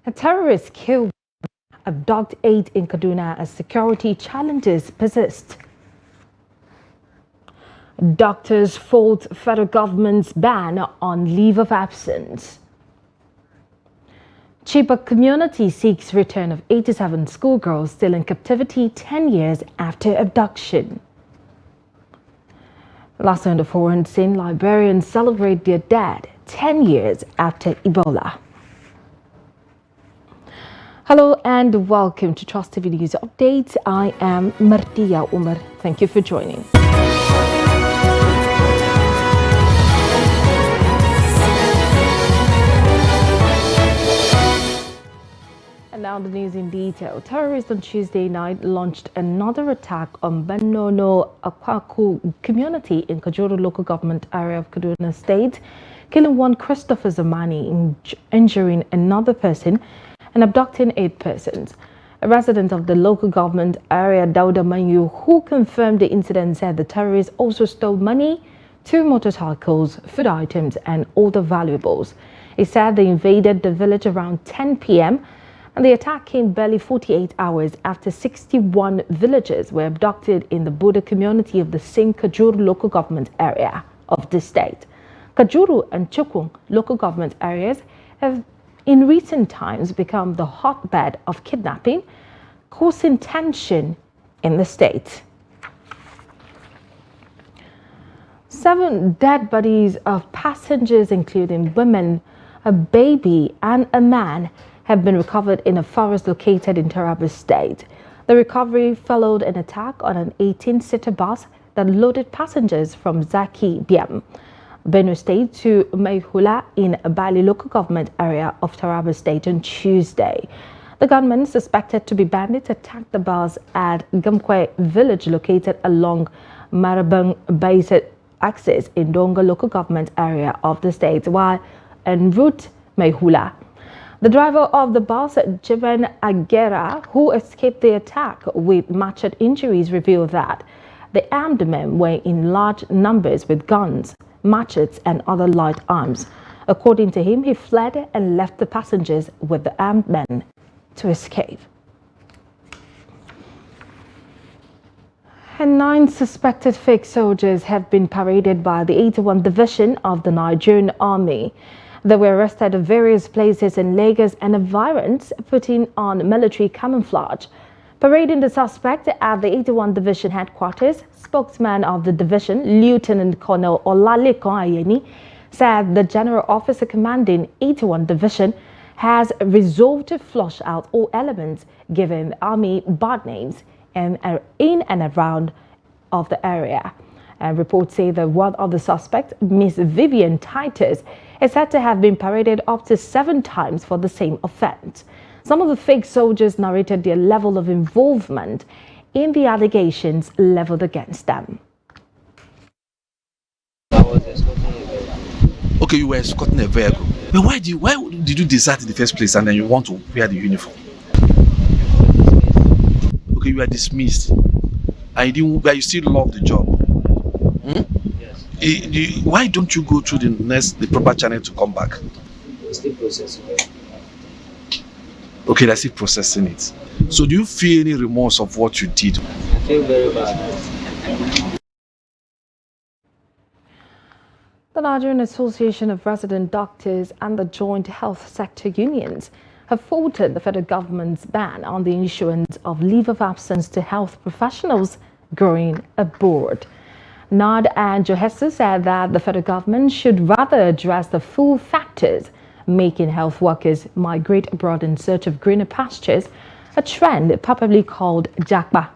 A terrorist killed, abduct 8 in Kaduna as security challenges persist. Doctors fault federal government's ban on leave of absence. Chibok community seeks return of 87 schoolgirls still in captivity 10 years after abduction. Last on the foreign scene, Liberians celebrate their dead 10 years after Ebola. Hello and welcome to Trust TV News Updates. I am Martia Umar. Thank you for joining. And now the news in detail. Terrorists on Tuesday night launched another attack on Benue Akwaku community in Kajuru local government area of Kaduna State, killing one Christopher Zamani, injuring another person and abducting 8 persons. A resident of the local government area, Dauda Manyu, who confirmed the incident, said the terrorists also stole money, 2 motorcycles, food items and other valuables. He said they invaded the village around 10 p.m. and the attack came barely 48 hours after 61 villagers were abducted in the Buddha community of the same Kajuru local government area of the state. Kajuru and Chukung local government areas have in recent times become the hotbed of kidnapping, causing tension in the state. 7 dead bodies of passengers, including women, a baby and a man, have been recovered in a forest located in Taraba State. The recovery followed an attack on an 18-seater bus that loaded passengers from Zaki Biam, Benue State to Maihula in a Bali local government area of Taraba State on Tuesday. The gunmen, suspected to be bandits, attacked the bus at Gamkwe village located along Marabang Base axis in Donga local government area of the state, while en route Maihula. The driver of the bus, Jivan Agera, who escaped the attack with machete injuries, revealed that the armed men were in large numbers with guns, machetes and other light arms. According to him, he fled and left the passengers with the armed men to escape. And 9 suspected fake soldiers have been paraded by the 81 Division of the Nigerian Army. They were arrested at various places in Lagos and environs, putting on military camouflage. Parading the suspect at the 81 Division headquarters, spokesman of the division, Lieutenant Colonel Olalekan Ayeni, said the general officer commanding 81 Division has resolved to flush out all elements given Army bad names in and around of the area. And reports say that one of the suspects, Miss Vivian Titus, is said to have been paraded up to 7 times for the same offense. Some of the fake soldiers narrated their level of involvement in the allegations leveled against them. Okay, you were escorting a vehicle. But why did you decide in the first place and then you want to wear the uniform? Okay, you were dismissed. And you still love the job. Yes. Why don't you go through the proper channel to come back? Still processing it. Okay, they're still processing it. So do you feel any remorse of what you did? I feel very bad. The Nigerian Association of Resident Doctors and the Joint Health Sector Unions have faulted the federal government's ban on the issuance of leave of absence to health professionals going abroad. NAD and Johesu said that the federal government should rather address the full factors making health workers migrate abroad in search of greener pastures, a trend popularly called Jakba.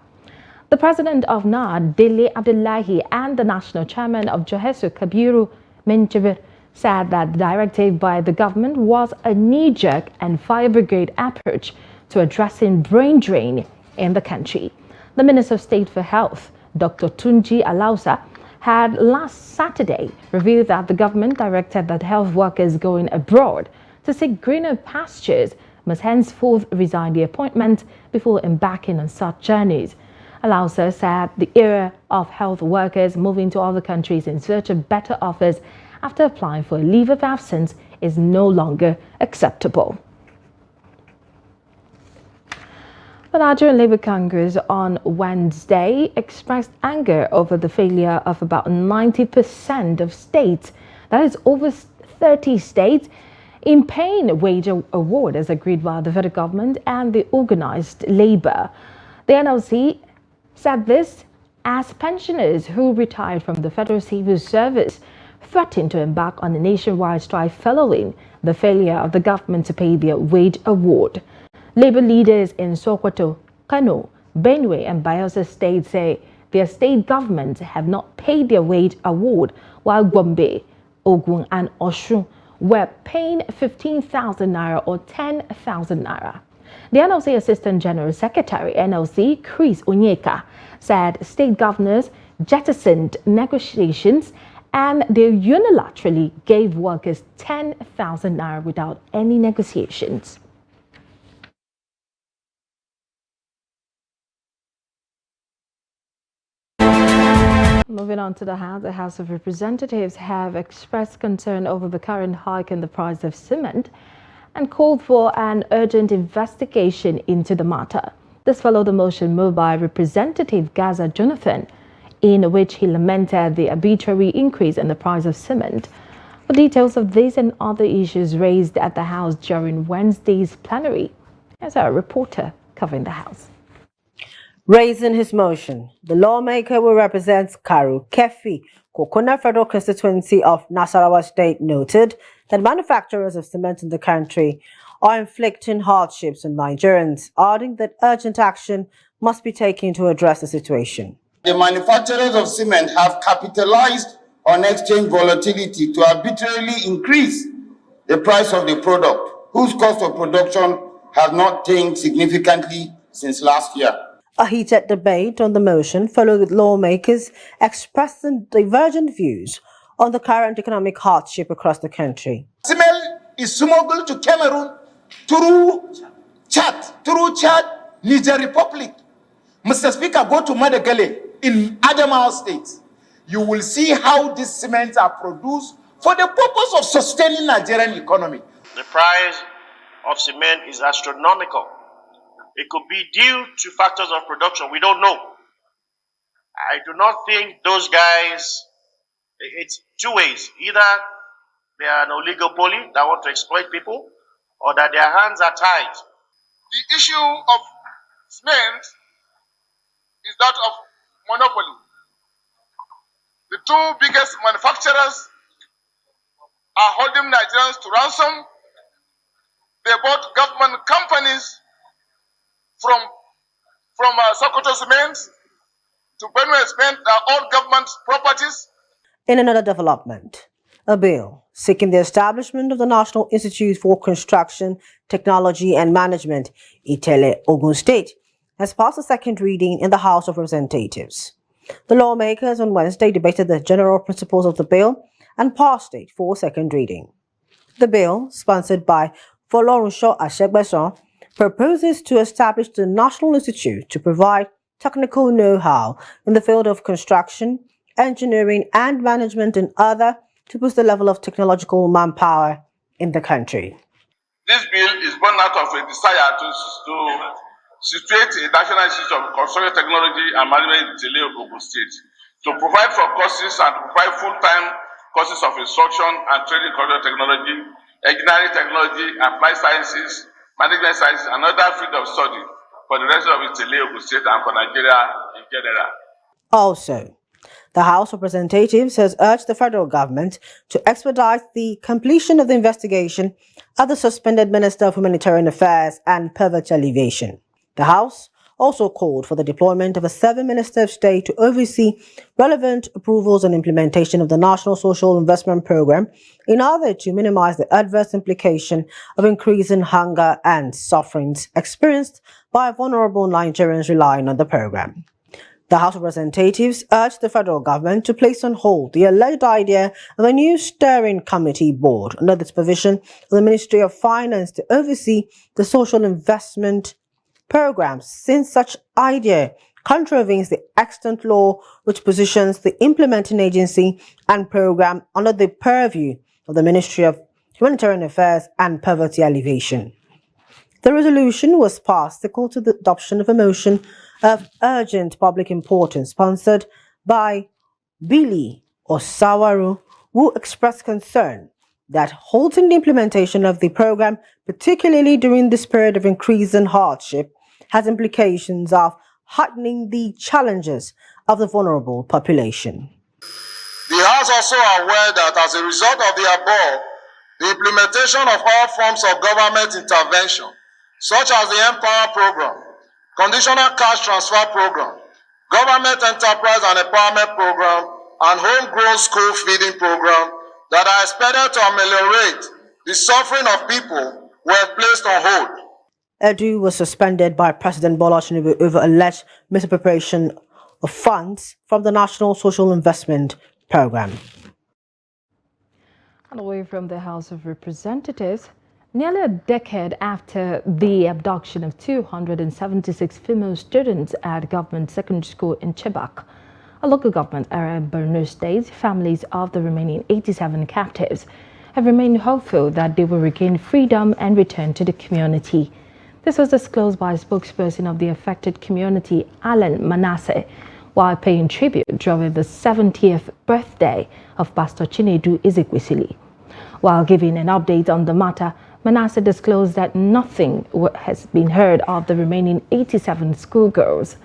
The president of NAD, Dele Abdullahi, and the national chairman of Johesu, Kabiru Minjibir, said that the directive by the government was a knee-jerk and fire brigade approach to addressing brain drain in the country. The Minister of State for Health, Dr. Tunji Alausa, had last Saturday revealed that the government directed that health workers going abroad to seek greener pastures must henceforth resign the appointment before embarking on such journeys. Alausa said the era of health workers moving to other countries in search of better offers after applying for a leave of absence is no longer acceptable. The Nigerian Labour Congress on Wednesday expressed anger over the failure of about 90% of states, that is over 30 states, in paying wage award as agreed by the federal government and the organized labor. The NLC said this as pensioners who retired from the Federal Civil Service threatened to embark on a nationwide strike following the failure of the government to pay their wage award. Labour leaders in Sokoto, Kano, Benue and Bayelsa states say their state governments have not paid their wage award, while Gombe, Ogun and Osun were paying 15,000 naira or 10,000 naira. The NLC Assistant General Secretary, NLC, Chris Onyeka, said state governors jettisoned negotiations and they unilaterally gave workers 10,000 naira without any negotiations. Moving on to the House of Representatives have expressed concern over the current hike in the price of cement and called for an urgent investigation into the matter. This followed the motion moved by Representative Gaza Jonathan, in which he lamented the arbitrary increase in the price of cement. For details of this and other issues raised at the House during Wednesday's plenary, here's our reporter covering the House. Raising his motion, the lawmaker who represents Karu Kefi, Kokona Federal Constituency of Nasarawa State, noted that manufacturers of cement in the country are inflicting hardships on Nigerians, adding that urgent action must be taken to address the situation. The manufacturers of cement have capitalized on exchange volatility to arbitrarily increase the price of the product, whose cost of production has not changed significantly since last year. A heated debate on the motion followed, with lawmakers expressing divergent views on the current economic hardship across the country. Cement is smuggled to Cameroon through Chad, Niger Republic. Mr. Speaker, go to Madagali in Adamawa State. You will see how these cements are produced for the purpose of sustaining Nigerian economy. The price of cement is astronomical. It could be due to factors of production. We don't know. I do not think those guys, it's two ways. Either they are an oligopoly that want to exploit people, or that their hands are tied. The issue of cement is that of monopoly. The two biggest manufacturers are holding Nigerians to ransom. They bought government companies from Sokoto Cement to Benue Cement, are all government properties. In another development, a bill seeking the establishment of the National Institute for Construction, Technology and Management, Itele, Ogun State, has passed a second reading in the House of Representatives. The lawmakers on Wednesday debated the general principles of the bill and passed it for second reading. The bill, sponsored by Folorunsho Asegbeson, proposes to establish the National Institute to provide technical know-how in the field of construction, engineering and management and other to boost the level of technological manpower in the country. This bill is born out of a desire to situate a National Institute of Construction Technology and Management in Ogun State, to provide for courses and provide full-time courses of instruction and training in construction technology, engineering technology, applied sciences, management sciences, and other fields of study for the rest of Ogun State and for Nigeria in general. Also, the House of Representatives has urged the federal government to expedite the completion of the investigation of the suspended Minister of Humanitarian Affairs and Poverty Alleviation. The House also called for the deployment of a 7-minister of state to oversee relevant approvals and implementation of the National Social Investment Program in order to minimize the adverse implication of increasing hunger and sufferings experienced by vulnerable Nigerians relying on the program. The House of Representatives urged the federal government to place on hold the alleged idea of a new steering committee board under the supervision of the Ministry of Finance to oversee the social investment programs, since such idea contravenes the extant law which positions the implementing agency and program under the purview of the Ministry of Humanitarian Affairs and Poverty Alleviation. The resolution was passed equal to the adoption of a motion of urgent public importance sponsored by Billy Osawaru, who expressed concern that halting the implementation of the program, particularly during this period of increasing hardship, has implications of heightening the challenges of the vulnerable population. The House also aware that as a result of the above, the implementation of all forms of government intervention, such as the Empower Program, Conditional Cash Transfer Program, Government Enterprise and Empowerment Program, and Homegrown School Feeding Program that are expected to ameliorate the suffering of people were placed on hold. Adudu was suspended by President Bola Tinubu over alleged misappropriation of funds from the National Social Investment Program. And away from the House of Representatives, nearly a decade after the abduction of 276 female students at government secondary school in Chibok, a local government area in Benue State, families of the remaining 87 captives have remained hopeful that they will regain freedom and return to the community. This was disclosed by a spokesperson of the affected community, Alan Manasseh, while paying tribute during the 70th birthday of Pastor Chinedu Ezekwisili. While giving an update on the matter, Manasseh disclosed that nothing has been heard of the remaining 87 schoolgirls.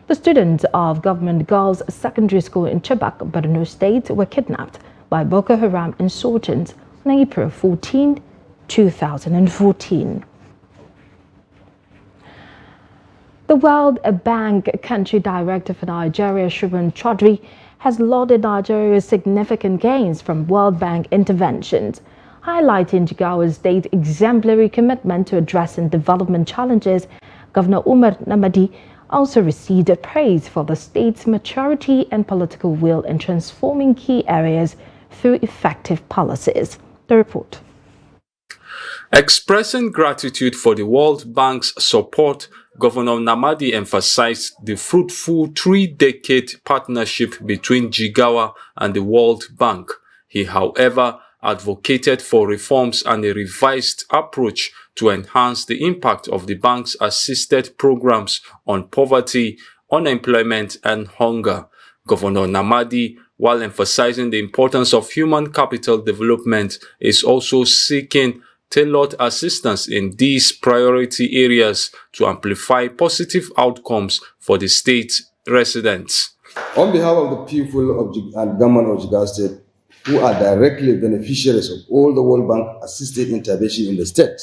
The students of Government Girls Secondary School in Chibok, Benue State, were kidnapped by Boko Haram insurgents on April 14, 2014. The World Bank Country Director for Nigeria, Shubham Chaudhry, has lauded Nigeria's significant gains from World Bank interventions, highlighting Jigawa's state's exemplary commitment to addressing development challenges. Governor Umar Namadi also received praise for the state's maturity and political will in transforming key areas through effective policies. The report. Expressing gratitude for the World Bank's support, Governor Namadi emphasized the fruitful 3-decade partnership between Jigawa and the World Bank. He, however, advocated for reforms and a revised approach to enhance the impact of the bank's assisted programs on poverty, unemployment, and hunger. Governor Namadi, while emphasizing the importance of human capital development, is also seeking tailored assistance in these priority areas to amplify positive outcomes for the state's residents. On behalf of the people of and government of Jigawa State, who are directly beneficiaries of all the World Bank assisted intervention in the state,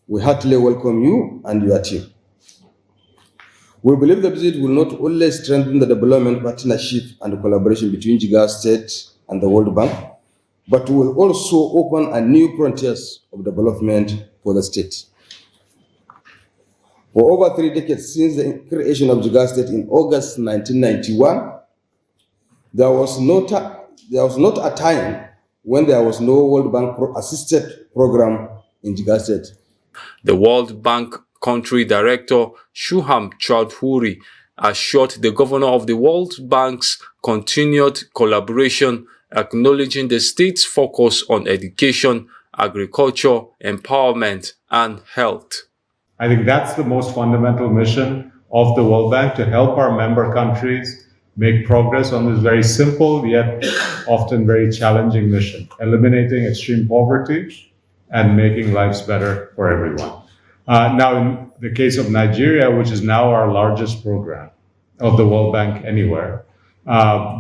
we heartily welcome you and your team. We believe the visit will not only strengthen the development partnership and collaboration between Jigawa State and the World Bank, but will also open a new frontiers of development for the state. For over 3 decades since the creation of Jigawa State in August 1991, there was not a time when there was no World Bank assisted program in Jigawa State. The World Bank Country Director Shubham Chaudhry assured the governor of the World Bank's continued collaboration, acknowledging the state's focus on education, agriculture, empowerment, and health. I think that's the most fundamental mission of the World Bank, to help our member countries make progress on this very simple yet often very challenging mission, eliminating extreme poverty and making lives better for everyone. Now, in the case of Nigeria, which is now our largest program of the World Bank anywhere,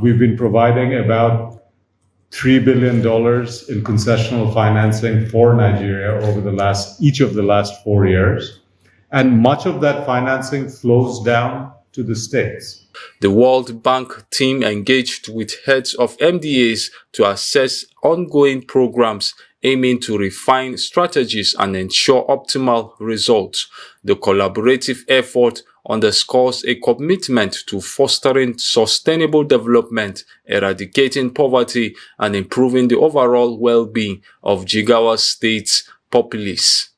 we've been providing about $3 billion in concessional financing for Nigeria over each of the last 4 years. And much of that financing flows down to the states. The World Bank team engaged with heads of MDAs to assess ongoing programs aiming to refine strategies and ensure optimal results. The collaborative effort underscores a commitment to fostering sustainable development, eradicating poverty, and improving the overall well-being of Jigawa State's populace.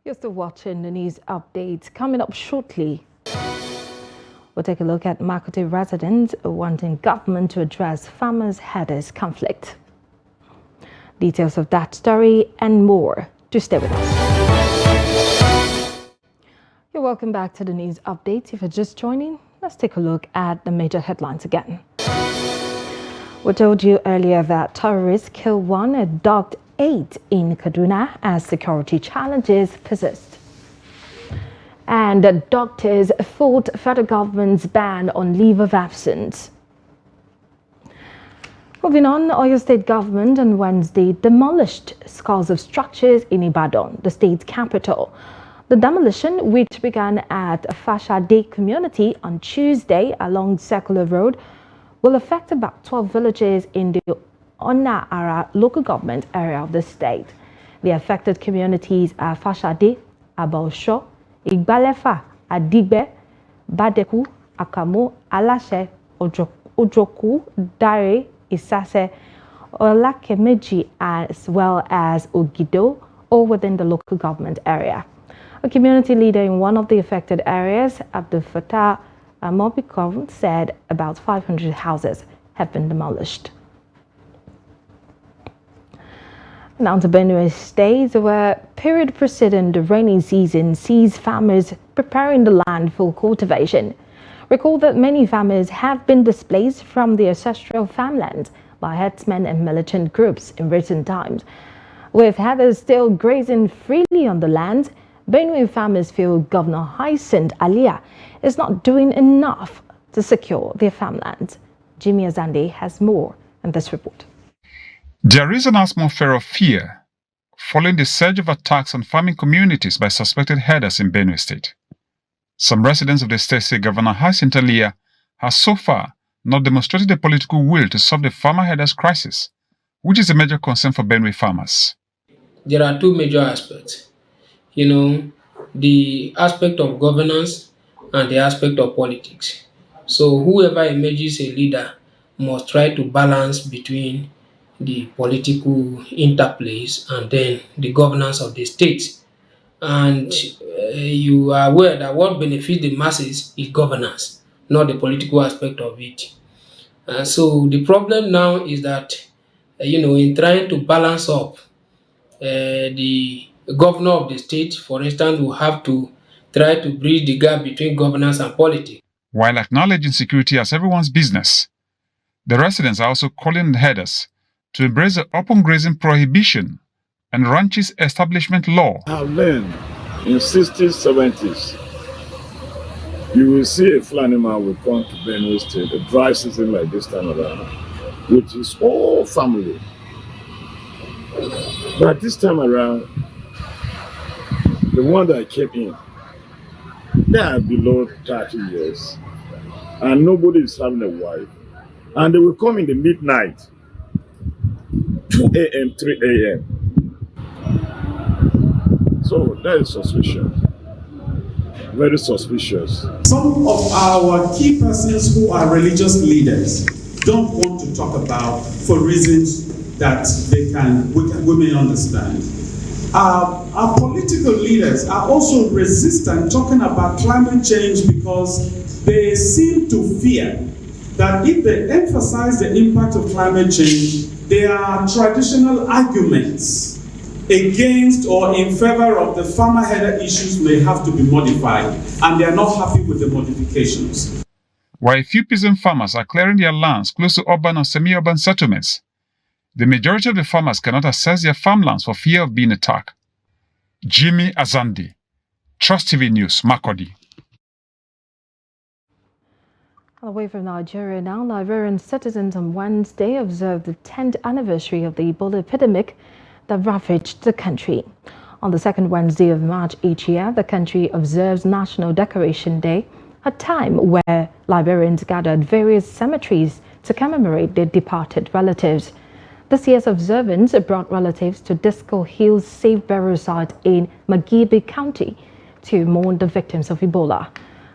You're still watching the news updates. Coming up shortly, we'll take a look at Makute residents wanting government to address farmers' herders conflict. Details of that story and more. Do stay with us. You're welcome back to the news update. If you're just joining, let's take a look at the major headlines again. We told you earlier that terrorists killed one and docked 8 in Kaduna as security challenges persist. And the doctors fought federal government's ban on leave of absence. Moving on, Oyo State government on Wednesday demolished scores of structures in Ibadan, the state's capital. The demolition, which began at Fashade community on Tuesday along Circular Road, will affect about 12 villages in the Ona-Ara local government area of the state. The affected communities are Fashade, Abaosho, Igbalefa, Adigbe, Badeku, Akamo, Alashe, Ojoku, Dare, Isase, Olakemeji, as well as Ogido, all within the local government area. A community leader in one of the affected areas, Abdul Fattah Mobikov, said about 500 houses have been demolished. Now to Benue State, where period preceding the rainy season sees farmers preparing the land for cultivation. Recall that many farmers have been displaced from their ancestral farmlands by herdsmen and militant groups in recent times. With others still grazing freely on the land, Benue farmers feel Governor Hyacinth Alia is not doing enough to secure their farmlands. Jimmy Azande has more in this report. There is an atmosphere of fear following the surge of attacks on farming communities by suspected herders in Benue State. Some residents of the state say Governor Hyacinth Alia has so far not demonstrated the political will to solve the farmer herders crisis, which is a major concern for Benue farmers. There are two major aspects. The aspect of governance and the aspect of politics. So whoever emerges a leader must try to balance between the political interplays and then the governance of the state. And you are aware that what benefits the masses is governance, not the political aspect of it. So the problem now is that, in trying to balance up the governor of the state, for instance, will have to try to bridge the gap between governance and politics. While acknowledging security as everyone's business, the residents are also calling on the herders to embrace the open grazing prohibition and ranches establishment law. I've learned in 60s, 70s, you will see a fly animal will come to Benue State, a dry season like this time around, with his whole family. But this time around, the one that came in, they are below 30 years, and nobody is having a wife. And they will come in the midnight, 2 a.m., 3 a.m. So that is suspicious, very suspicious. Some of our key persons who are religious leaders don't want to talk about for reasons that we may understand. Our political leaders are also resistant talking about climate change because they seem to fear that if they emphasize the impact of climate change, there are traditional arguments against or in favor of the farmer herder issues may have to be modified, and they are not happy with the modifications. While a few peasant farmers are clearing their lands close to urban or semi-urban settlements, the majority of the farmers cannot access their farmlands for fear of being attacked. Jimmy Azandi, Trust TV News, Makurdi. Away from Nigeria now, Liberian citizens on Wednesday observed the 10th anniversary of the Ebola epidemic that ravaged the country. On the second Wednesday of March each year, the country observes National Decoration Day, a time where Liberians gather at various cemeteries to commemorate their departed relatives. This year's observance brought relatives to Disco Hill's safe burial site in Magebe County to mourn the victims of Ebola.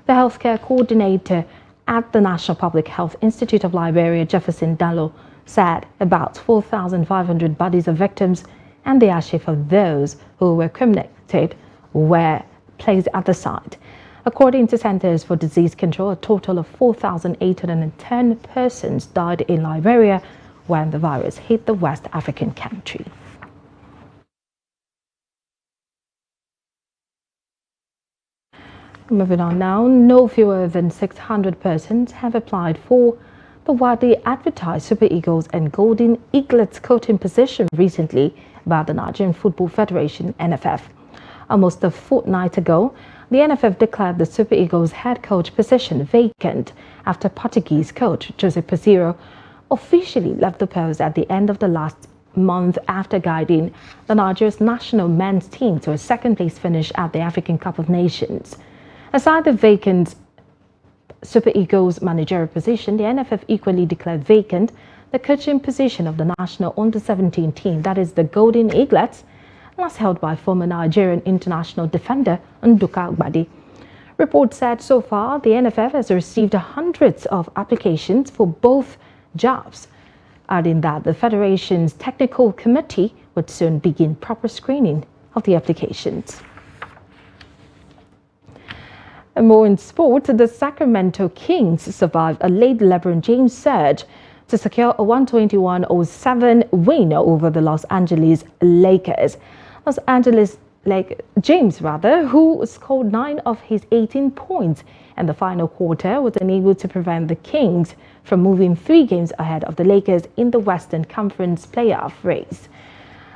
The healthcare coordinator at the National Public Health Institute of Liberia, Jefferson Dallo, said about 4,500 bodies of victims and the ashes of those who were cremated were placed at the site. According to Centers for Disease Control, a total of 4,810 persons died in Liberia when the virus hit the West African country. Moving on now, no fewer than 600 persons have applied for the widely advertised Super Eagles and Golden Eaglets coaching position recently by the Nigerian Football Federation, NFF. Almost a fortnight ago, the NFF declared the Super Eagles head coach position vacant after Portuguese coach Jose Peseiro officially left the post at the end of the last month after guiding the Nigeria's national men's team to a second-place finish at the African Cup of Nations. Aside the vacant Super Eagles managerial position, the NFF equally declared vacant the coaching position of the national under-17 team, that is the Golden Eaglets, last held by former Nigerian international defender Nduka Agbadi. Reports said so far the NFF has received hundreds of applications for both jobs, adding that the Federation's technical committee would soon begin proper screening of the applications. And more in sport, the Sacramento Kings survived a late LeBron James surge to secure a 121-07 win over the Los Angeles Lakers. James, who scored 9 of his 18 points in the final quarter, was unable to prevent the Kings from moving 3 games ahead of the Lakers in the Western Conference playoff race.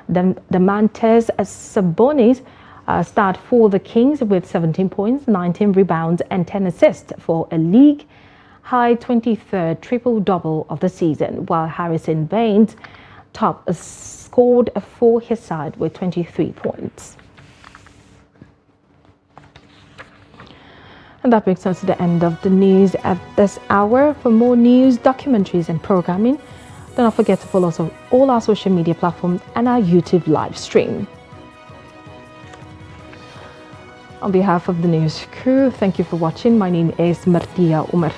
The Domantas Sabonis start for the Kings with 17 points, 19 rebounds and 10 assists for a league-high 23rd triple-double of the season, while Harrison Barnes scored for his side with 23 points. And that brings us to the end of the news at this hour. For more news, documentaries and programming, do not forget to follow us on all our social media platforms and our YouTube live stream. On behalf of the news crew, thank you for watching. My name is Martia Umar.